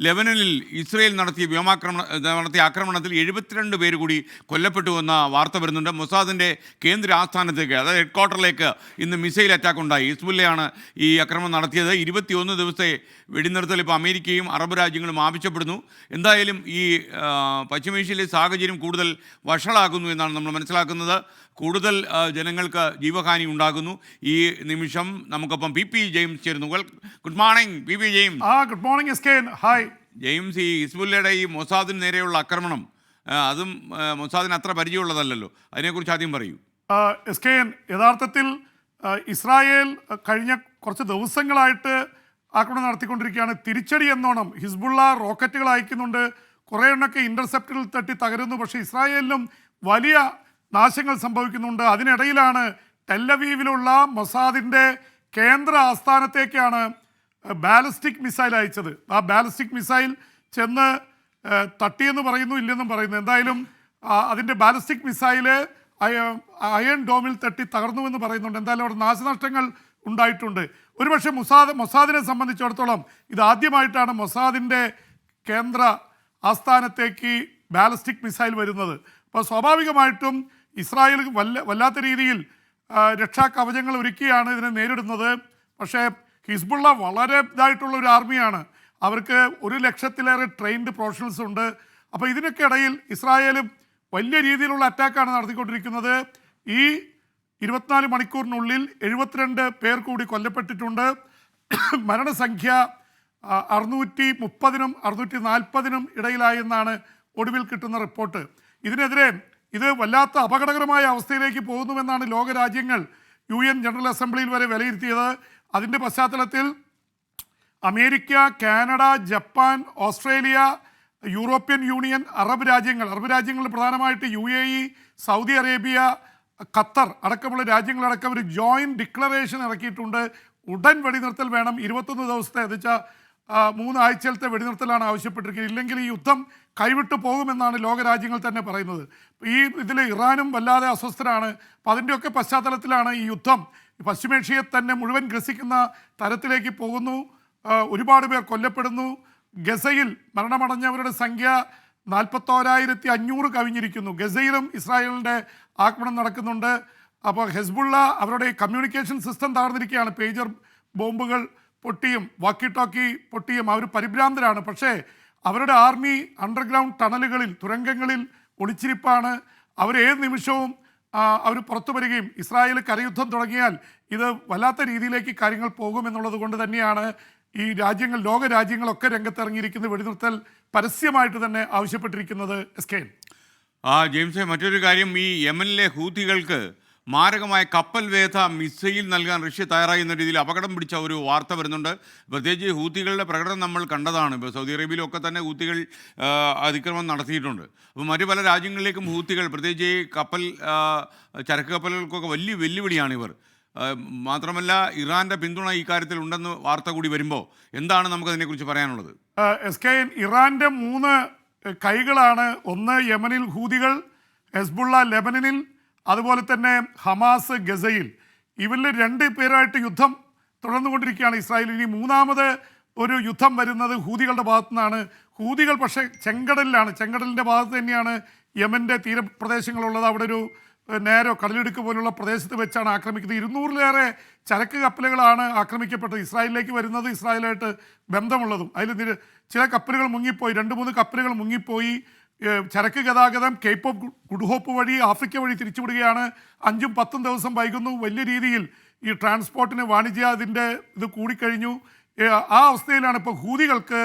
ലെബനനിൽ Israel നടത്തിയ ആക്രമണത്തിൽ 72 പേര് കൂടി കൊല്ലപ്പെട്ടുവെന്ന വാർത്ത വരുന്നുണ്ട്. മൊസാദിൻ്റെ കേന്ദ്ര ആസ്ഥാനത്തേക്ക്, അതായത് ഹെഡ് ക്വാർട്ടറിലേക്ക് ഇന്ന് മിസൈൽ അറ്റാക്ക് ഉണ്ടായി. ഹിസ്ബുല്ലയാണ് ഈ ആക്രമണം നടത്തിയത്. 21 ദിവസത്തെ വെടിനിർത്തൽ ഇപ്പോൾ അമേരിക്കയും അറബ് രാജ്യങ്ങളും ആവശ്യപ്പെടുന്നു. എന്തായാലും ഈ പശ്ചിമേഷ്യയിലെ സാഹചര്യം കൂടുതൽ വഷളാകുന്നു എന്നാണ് നമ്മൾ മനസ്സിലാക്കുന്നത്. കൂടുതൽ ജനങ്ങൾക്ക് ജീവഹാനി ഉണ്ടാകുന്നു. ഈ നിമിഷം നമുക്കൊപ്പം പി പി ജെയിംസ് ചേരുന്നു. Good morning P P James. Good morning S K. Hi James, ഈ ഹിസ്ബുല്ലയുടെ ഈ മൊസാദിന് നേരെയുള്ള ആക്രമണം, അതും മൊസാദിന് അത്ര പരിചയമുള്ളതല്ലല്ലോ, അതിനെക്കുറിച്ച് ആദ്യം പറയൂ. എസ് കെ, യഥാർത്ഥത്തിൽ ഇസ്രായേൽ കഴിഞ്ഞ കുറച്ച് ദിവസങ്ങളായിട്ട് ആക്രമണം നടത്തിക്കൊണ്ടിരിക്കുകയാണ്. തിരിച്ചടി എന്നോണം ഹിസ്ബുള്ള റോക്കറ്റുകൾ അയക്കുന്നുണ്ട്. കുറേ എണ്ണൊക്കെ ഇൻ്റർസെപ്റ്ററിൽ തട്ടി തകരുന്നു. പക്ഷേ ഇസ്രായേലിലും വലിയ നാശങ്ങൾ സംഭവിക്കുന്നുണ്ട്. അതിനിടയിലാണ് ടെല്ലവീവിലുള്ള മൊസാദിൻ്റെ കേന്ദ്ര ആസ്ഥാനത്തേക്കാണ് ബാലിസ്റ്റിക് മിസൈൽ അയച്ചത്. ആ ബാലിസ്റ്റിക് മിസൈൽ ചെന്ന് തട്ടിയെന്ന് പറയുന്നു, ഇല്ലെന്നും പറയുന്നു. എന്തായാലും അതിൻ്റെ ബാലിസ്റ്റിക് മിസൈല് അയൺ ഡോമിൽ തട്ടി തകർന്നുവെന്ന് പറയുന്നുണ്ട്. എന്തായാലും അവിടെ നാശനഷ്ടങ്ങൾ ഉണ്ടായിട്ടുണ്ട്. ഒരുപക്ഷെ മൊസാദിനെ സംബന്ധിച്ചിടത്തോളം ഇതാദ്യമായിട്ടാണ് മൊസാദിൻ്റെ കേന്ദ്ര ആസ്ഥാനത്തേക്ക് ബാലിസ്റ്റിക് മിസൈൽ വരുന്നത്. അപ്പോൾ സ്വാഭാവികമായിട്ടും ഇസ്രായേൽ വല്ലാത്ത രീതിയിൽ രക്ഷാകവചങ്ങൾ ഒരുക്കിയാണ് ഇതിനെ നേരിടുന്നത്. പക്ഷേ ഹിസ്ബുള്ള വളരെ ഇതായിട്ടുള്ള ഒരു ആർമിയാണ്. അവർക്ക് 100,000-ലേറെ ട്രെയിൻഡ് പ്രൊഫഷണൽസ് ഉണ്ട്. അപ്പോൾ ഇതിനൊക്കെ ഇടയിൽ ഇസ്രായേലും വലിയ രീതിയിലുള്ള അറ്റാക്കാണ് നടത്തിക്കൊണ്ടിരിക്കുന്നത്. ഈ 24 മണിക്കൂറിനുള്ളിൽ 72 പേർ കൂടി കൊല്ലപ്പെട്ടിട്ടുണ്ട്. മരണസംഖ്യ 630-നും 640-നും ഇടയിലായെന്നാണ് ഒടുവിൽ കിട്ടുന്ന റിപ്പോർട്ട്. ഇതിനെതിരെ ഇത് വല്ലാത്ത അപകടകരമായ അവസ്ഥയിലേക്ക് പോകുന്നുവെന്നാണ് ലോകരാജ്യങ്ങൾ UN ജനറൽ അസംബ്ലിയിൽ വരെ വിലയിരുത്തിയത്. അതിൻ്റെ പശ്ചാത്തലത്തിൽ America, Canada, Japan, Australia, European union, Arab രാജ്യങ്ങളിൽ പ്രധാനമായിട്ട് UAE, സൗദി അറേബ്യ, ഖത്തർ അടക്കമുള്ള രാജ്യങ്ങളടക്കം ഒരു ജോയിൻറ്റ് ഡിക്ലറേഷൻ ഇറക്കിയിട്ടുണ്ട്. ഉടൻ വെടിനിർത്തൽ വേണം. 21 ദിവസത്തെ എന്നുവെച്ചാൽ 3 ആഴ്ചയിലത്തെ വെടിനിർത്തലാണ് ആവശ്യപ്പെട്ടിരിക്കുന്നത്. ഇല്ലെങ്കിൽ ഈ യുദ്ധം കൈവിട്ടു പോകുമെന്നാണ് ലോകരാജ്യങ്ങൾ തന്നെ പറയുന്നത്. ഇതിൽ ഇറാനും വല്ലാതെ അസ്വസ്ഥരാണ്. അപ്പോൾ അതിൻ്റെയൊക്കെ പശ്ചാത്തലത്തിലാണ് ഈ യുദ്ധം പശ്ചിമേഷ്യയെ തന്നെ മുഴുവൻ ഗ്രസിക്കുന്ന തരത്തിലേക്ക് പോകുന്നു. ഒരുപാട് പേർ കൊല്ലപ്പെടുന്നു. ഗസയിൽ മരണമടഞ്ഞവരുടെ സംഖ്യ 41,500 കവിഞ്ഞിരിക്കുന്നു. ഗസയിലും ഇസ്രായേലിൻ്റെ ആക്രമണം നടക്കുന്നുണ്ട്. അപ്പോൾ ഹെസ്ബുള്ള അവരുടെ കമ്മ്യൂണിക്കേഷൻ സിസ്റ്റം തകർന്നിരിക്കുകയാണ്. പേജർ ബോംബുകൾ പൊട്ടിയും വാക്കി ടോക്കി പൊട്ടിയും അവർ പരിഭ്രാന്തരാണ്. പക്ഷേ അവരുടെ ആർമി അണ്ടർഗ്രൗണ്ട് ടണലുകളിൽ, തുരങ്കങ്ങളിൽ ഒളിച്ചിരിപ്പാണ്. അവരേത് നിമിഷവും അവർ പുറത്തു വരികയും ഇസ്രായേൽ കരയുദ്ധം തുടങ്ങിയാൽ ഇത് വല്ലാത്ത രീതിയിലേക്ക് കാര്യങ്ങൾ പോകുമെന്നുള്ളത് കൊണ്ട് തന്നെയാണ് ഈ ലോകരാജ്യങ്ങളൊക്കെ രംഗത്തിറങ്ങിയിരിക്കുന്നത്. വെടിനിർത്തൽ പരസ്യമായിട്ട് തന്നെ ആവശ്യപ്പെട്ടിരിക്കുന്നത്. S K. ജെയിംസെ, മറ്റൊരു കാര്യം, ഈ യമനിലെ ഹൂതികൾക്ക് മാരകമായ കപ്പൽ വേധ മിസൈൽ നൽകാൻ റഷ്യ തയ്യാറായി എന്ന രീതിയിൽ അപകടം പിടിച്ച ഒരു വാർത്ത വരുന്നുണ്ട്. പ്രത്യേകിച്ച് ഹൂത്തികളുടെ പ്രകടനം നമ്മൾ കണ്ടതാണ്. ഇപ്പോൾ സൗദി അറേബ്യയിലൊക്കെ തന്നെ ഹൂത്തികൾ അതിക്രമം നടത്തിയിട്ടുണ്ട്. അപ്പോൾ മറ്റു പല രാജ്യങ്ങളിലേക്കും ഹൂത്തികൾ, പ്രത്യേകിച്ച് ഈ ചരക്ക് കപ്പലുകൾക്കൊക്കെ വലിയ വെല്ലുവിളിയാണിവർ. മാത്രമല്ല ഇറാൻ്റെ പിന്തുണ ഈ കാര്യത്തിൽ ഉണ്ടെന്ന് വാർത്ത കൂടി വരുമ്പോൾ എന്താണ് നമുക്കതിനെക്കുറിച്ച് പറയാനുള്ളത്? എസ് കെ, ഇറാൻ്റെ 3 കൈകളാണ്. ഒന്ന് യമനിൽ ഹൂതികൾ, ഹെസ്ബുള്ള ലെബനനിൽ, അതുപോലെ തന്നെ ഹമാസ് ഗസയിൽ. ഇവരിൽ 2 പേരായിട്ട് യുദ്ധം തുടർന്നുകൊണ്ടിരിക്കുകയാണ് ഇസ്രായേൽ. ഇനി 3ാമത് ഒരു യുദ്ധം വരുന്നത് ഹൂതികളുടെ ഭാഗത്തു നിന്നാണ്. ഹൂതികൾ പക്ഷേ ചെങ്കടലിലാണ്. ചെങ്കടലിൻ്റെ ഭാഗത്ത് തന്നെയാണ് യമൻ്റെ തീരപ്രദേശങ്ങളുള്ളത്. അവിടെ ഒരു നേരോ കടലിടുക്ക് പോലുള്ള പ്രദേശത്ത് വെച്ചാണ് ആക്രമിക്കുന്നത്. 200-ലേറെ ചരക്ക് കപ്പലുകളാണ് ആക്രമിക്കപ്പെട്ടത്. ഇസ്രായേലിലേക്ക് വരുന്നത്, ഇസ്രായേലായിട്ട് ബന്ധമുള്ളതും. അതിൽ ചില കപ്പലുകൾ മുങ്ങിപ്പോയി, 2-3 കപ്പലുകൾ മുങ്ങിപ്പോയി. ചരക്ക് ഗതാഗതം കേപ്പ് ഓഫ് ഗുഡ് ഹോപ്പ് വഴി ആഫ്രിക്ക വഴി തിരിച്ചുവിടുകയാണ്. 5-10 ദിവസം വൈകുന്നു. വലിയ രീതിയിൽ ഈ ട്രാൻസ്പോർട്ടിന് വാണിജ്യത്തിൻ്റെ ഇത് കൂടിക്കഴിഞ്ഞു. ആ അവസ്ഥയിലാണ് ഇപ്പോൾ ഹൂതികൾക്ക്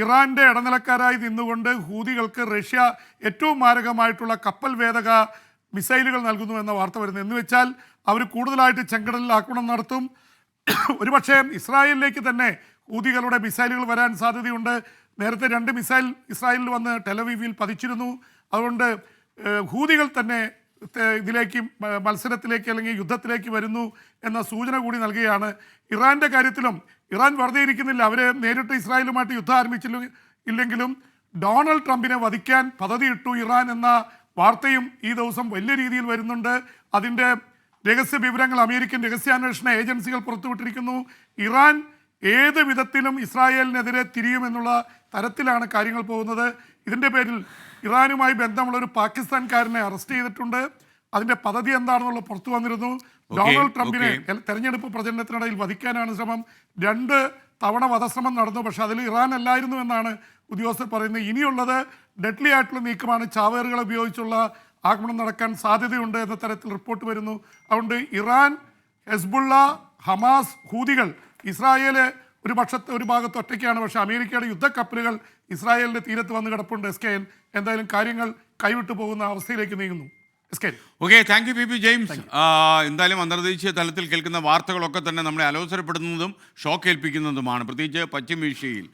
ഇറാൻ്റെ ഇടനിലക്കാരായി നിന്നുകൊണ്ട് ഹൂതികൾക്ക് റഷ്യ ഏറ്റവും മാരകമായിട്ടുള്ള കപ്പൽ വേധക മിസൈലുകൾ നൽകുന്നു എന്ന വാർത്ത വരുന്നത്. എന്ന് വെച്ചാൽ അവർ കൂടുതലായിട്ട് ചെങ്കടലിൽ ആക്രമണം നടത്തും. ഒരുപക്ഷെ ഇസ്രായേലിലേക്ക് തന്നെ ഹൂതികളുടെ മിസൈലുകൾ വരാൻ സാധ്യതയുണ്ട്. നേരത്തെ 2 മിസൈൽ ഇസ്രായേലിൽ വന്ന് ടെലവീവിൽ പതിച്ചിരുന്നു. അതുകൊണ്ട് ഹൂതികൾ തന്നെ ഇതിലേക്ക് മത്സരത്തിലേക്ക് അല്ലെങ്കിൽ യുദ്ധത്തിലേക്ക് വരുന്നു എന്ന സൂചന കൂടി നൽകുകയാണ്. ഇറാൻ്റെ കാര്യത്തിലും ഇറാൻ വെറുതെ ഇരിക്കുന്നില്ല. അവർ നേരിട്ട് ഇസ്രായേലുമായിട്ട് യുദ്ധം ആരംഭിച്ചില്ലെങ്കിലും ഡൊണാൾഡ് ട്രംപിനെ വധിക്കാൻ പദ്ധതിയിട്ടു ഇറാൻ എന്ന വാർത്തയും ഈ ദിവസം വലിയ രീതിയിൽ വരുന്നുണ്ട്. അതിൻ്റെ രഹസ്യ വിവരങ്ങൾ അമേരിക്കൻ രഹസ്യാന്വേഷണ ഏജൻസികൾ പുറത്തുവിട്ടിരിക്കുന്നു. ഇറാൻ ഏത് വിധത്തിലും ഇസ്രായേലിനെതിരെ തിരിയുമെന്നുള്ള തരത്തിലാണ് കാര്യങ്ങൾ പോകുന്നത്. ഇതിൻ്റെ പേരിൽ ഇറാനുമായി ബന്ധമുള്ള ഒരു പാകിസ്ഥാൻകാരനെ അറസ്റ്റ് ചെയ്തിട്ടുണ്ട്. അതിൻ്റെ പദ്ധതി എന്താണെന്നുള്ള പുറത്തു വന്നിരുന്നു. ഡൊണാൾഡ് ട്രംപിനെ തെരഞ്ഞെടുപ്പ് പ്രചരണത്തിനിടയിൽ വധിക്കാനാണ് ശ്രമം. 2 തവണ വധശ്രമം നടന്നു. പക്ഷേ അതിൽ ഇറാൻ അല്ലായിരുന്നു എന്നാണ് ഉദ്യോഗസ്ഥർ പറയുന്നത്. ഇനിയുള്ളത് ഡെഡ്ലി ആയിട്ടുള്ള നീക്കമാണ്. ചാവേറുകൾ ഉപയോഗിച്ചുള്ള ആക്രമണം നടക്കാൻ സാധ്യതയുണ്ട് എന്ന തരത്തിൽ റിപ്പോർട്ട് വരുന്നു. അതുകൊണ്ട് ഇറാൻ, ഹെസ്ബുള്ള, ഹമാസ്, ഹൂതികൾ, ഇസ്രായേല് ഒരു ഭാഗത്ത് ഒറ്റയ്ക്കാണ്. പക്ഷേ അമേരിക്കയുടെ യുദ്ധക്കപ്പലുകൾ ഇസ്രായേലിൻ്റെ തീരത്ത് വന്ന് കിടപ്പുണ്ട്. SKN എന്തായാലും കാര്യങ്ങൾ കൈവിട്ടു പോകുന്ന അവസ്ഥയിലേക്ക് നീങ്ങുന്നു. SKN. Okay, thank you P James. എന്തായാലും അന്തർദേശീയ തലത്തിൽ കേൾക്കുന്ന വാർത്തകളൊക്കെ തന്നെ നമ്മളെ അലോസരപ്പെടുന്നതും ഷോക്ക് ഏൽപ്പിക്കുന്നതുമാണ്, പ്രത്യേകിച്ച് പശ്ചിമേഷ്യയിൽ.